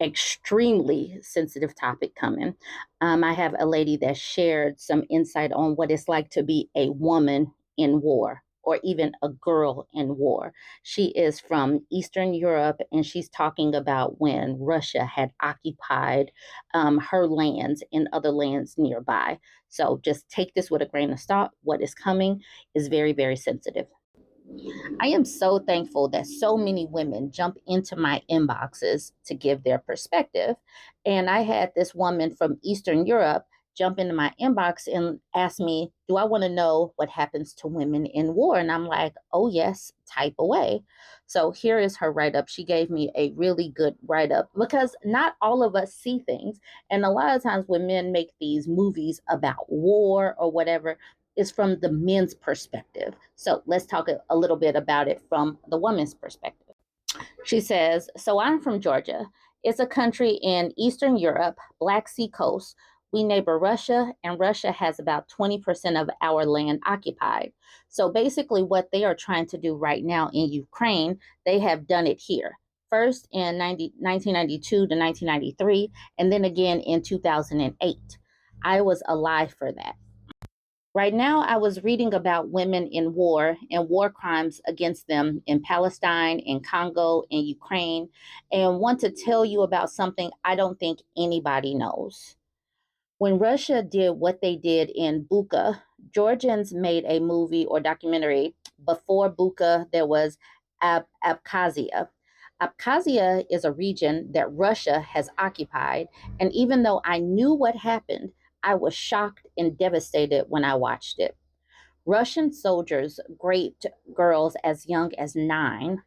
extremely sensitive topic coming. I have a lady that shared some insight on what it's like to be a woman in war or even a girl in war. She is from Eastern Europe and she's talking about when Russia had occupied her lands and other lands nearby. So just take this with a grain of salt. What is coming is very, very sensitive. I am so thankful that so many women jump into my inboxes to give their perspective. And I had this woman from Eastern Europe jump into my inbox and ask me, do I want to know what happens to women in war? And I'm like, oh, yes, type away. So here is her write up. She gave me a really good write up because not all of us see things. And a lot of times when men make these movies about war or whatever, is from the men's perspective. So let's talk a little bit about it from the woman's perspective. She says, so I'm from Georgia. It's a country in Eastern Europe, Black Sea coast. We neighbor Russia, and Russia has about 20% of our land occupied. So basically, what they are trying to do right now in Ukraine, they have done it here. First in 1992 to 1993, and then again in 2008. I was alive for that. Right now, I was reading about women in war and war crimes against them in Palestine, in Congo, in Ukraine, and want to tell you about something I don't think anybody knows. When Russia did what they did in Bucha, Georgians made a movie or documentary. Before Bucha, there was Abkhazia. Abkhazia is a region that Russia has occupied, and even though I knew what happened, I was shocked and devastated when I watched it. Russian soldiers raped girls as young as 9.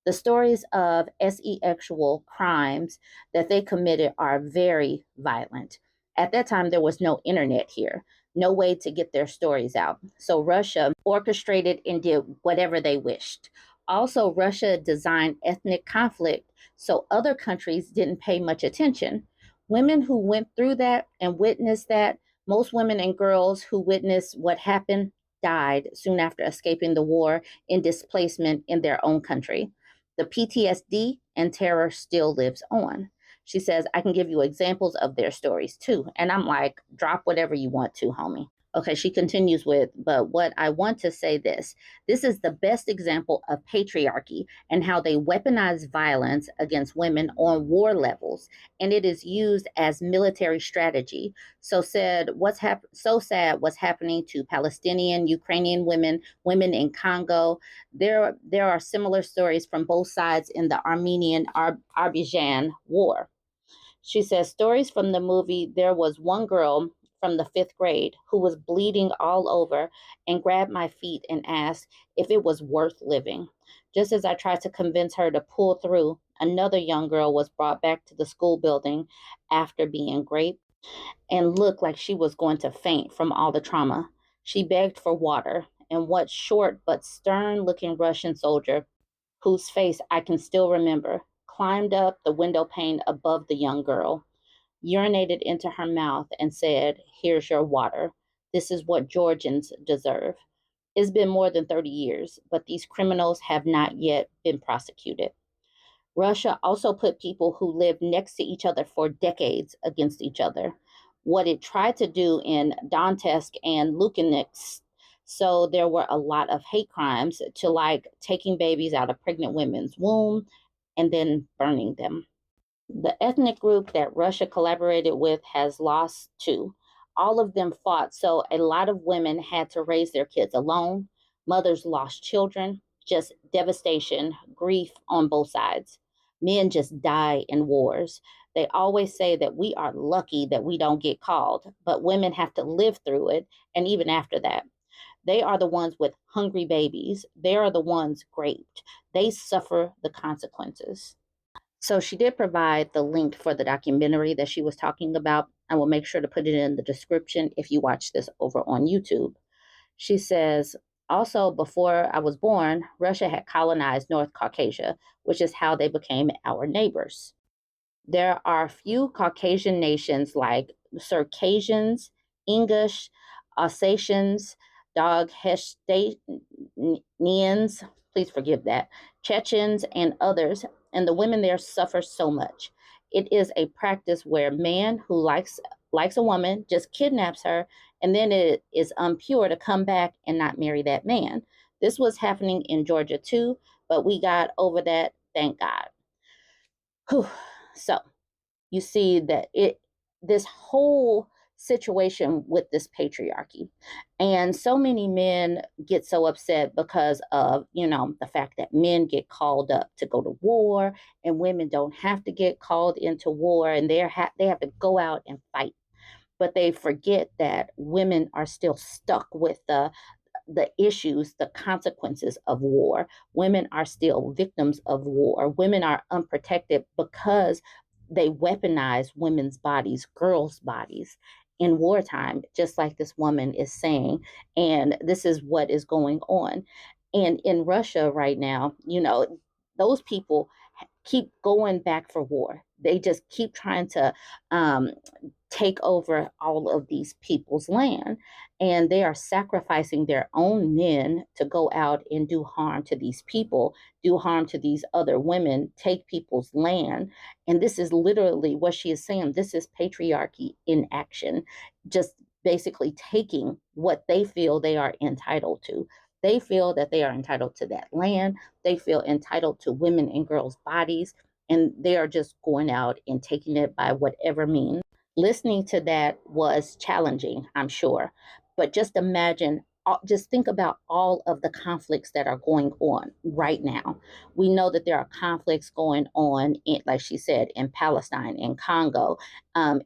The stories of sexual crimes that they committed are very violent. At that time, there was no internet here, no way to get their stories out. So Russia orchestrated and did whatever they wished. Also, Russia designed ethnic conflict so other countries didn't pay much attention. Women who went through that and witnessed that, most women and girls who witnessed what happened died soon after escaping the war in displacement in their own country. The PTSD and terror still lives on. She says, I can give you examples of their stories too. And I'm like, drop whatever you want to, homie. Okay, she continues with, but what I want to say this is the best example of patriarchy and how they weaponize violence against women on war levels, and it is used as military strategy. So sad what's happening to Palestinian, Ukrainian women, women in Congo. There are similar stories from both sides in the Armenian Azerbaijan war. She says stories from the movie. There was one girl from the 5th grade who was bleeding all over and grabbed my feet and asked if it was worth living. Just as I tried to convince her to pull through, another young girl was brought back to the school building after being raped and looked like she was going to faint from all the trauma. She begged for water, and what short but stern looking Russian soldier, whose face I can still remember, climbed up the window pane above the young girl, urinated into her mouth, and said, here's your water. This is what Georgians deserve. It's been more than 30 years, but these criminals have not yet been prosecuted. Russia also put people who lived next to each other for decades against each other. What it tried to do in Donetsk and Lukansk, so there were a lot of hate crimes to like taking babies out of pregnant women's womb and then burning them. The ethnic group that Russia collaborated with has lost too. All of them fought, so a lot of women had to raise their kids alone. Mothers lost children, just devastation, grief on both sides. Men just die in wars. They always say that we are lucky that we don't get called, but women have to live through it, and even after that. They are the ones with hungry babies. They are the ones raped. They suffer the consequences. So she did provide the link for the documentary that she was talking about. I will make sure to put it in the description if you watch this over on YouTube. She says, also, before I was born, Russia had colonized North Caucasia, which is how they became our neighbors. There are a few Caucasian nations like Circassians, English, Alsatians, Daghestanians, please forgive that, Chechens, and others, and the women there suffer so much. it is a practice where a man who likes a woman just kidnaps her, and then it is impure to come back and not marry that man. This was happening in Georgia too, but we got over that, thank God. Whew. So you see that it this whole situation with this patriarchy, and so many men get so upset because of the fact that men get called up to go to war and women don't have to get called into war, and they have to go out and fight, but they forget that women are still stuck with the issues, the consequences of war. Women are still victims of war. Women are unprotected because they weaponize women's bodies, girls' bodies in wartime, just like this woman is saying. And this is what is going on. And in Russia right now, those people keep going back for war. They just keep trying to um, take over all of these people's land. And they are sacrificing their own men to go out and do harm to these people, do harm to these other women, take people's land. And this is literally what she is saying. This is patriarchy in action, just basically taking what they feel they are entitled to. They feel that they are entitled to that land. They feel entitled to women and girls' bodies. And they are just going out and taking it by whatever means. Listening to that was challenging, I'm sure. But just imagine, just think about all of the conflicts that are going on right now. We know that there are conflicts going on, like she said, in Palestine, in Congo,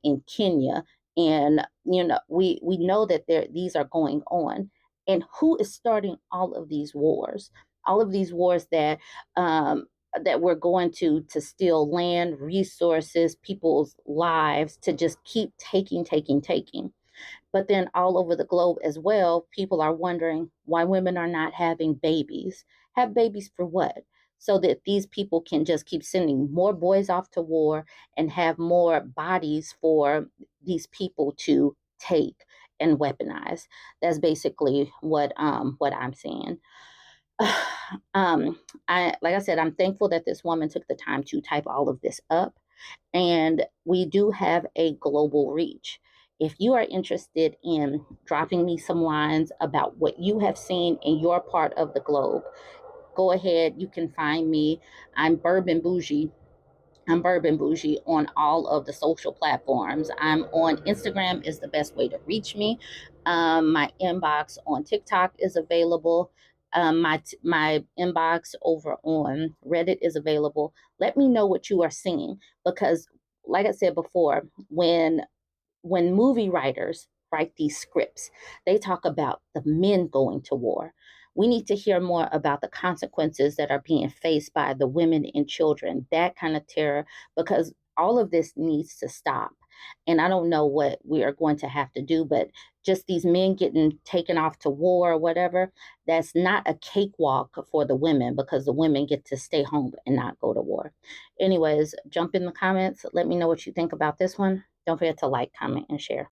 in Kenya. And, we know that these are going on. And who is starting all of these wars? All of these wars that we're going to steal land, resources, people's lives, to just keep taking. But then all over the globe as well, people are wondering why women are not having babies. Have babies for what? So that these people can just keep sending more boys off to war and have more bodies for these people to take and weaponize. That's basically what I'm saying. Like I said, I'm thankful that this woman took the time to type all of this up, and we do have a global reach. If you are interested in dropping me some lines about what you have seen in your part of the globe, go ahead. You can find me. I'm Bourbon Bougie. I'm Bourbon Bougie on all of the social platforms. I'm on Instagram is the best way to reach me. My inbox on TikTok is available. My inbox over on Reddit is available. Let me know what you are seeing, because, like I said before, when movie writers write these scripts, they talk about the men going to war. We need to hear more about the consequences that are being faced by the women and children, that kind of terror, because all of this needs to stop. And I don't know what we are going to have to do, but just these men getting taken off to war or whatever, that's not a cakewalk for the women, because the women get to stay home and not go to war. Anyways, jump in the comments. Let me know what you think about this one. Don't forget to like, comment, and share.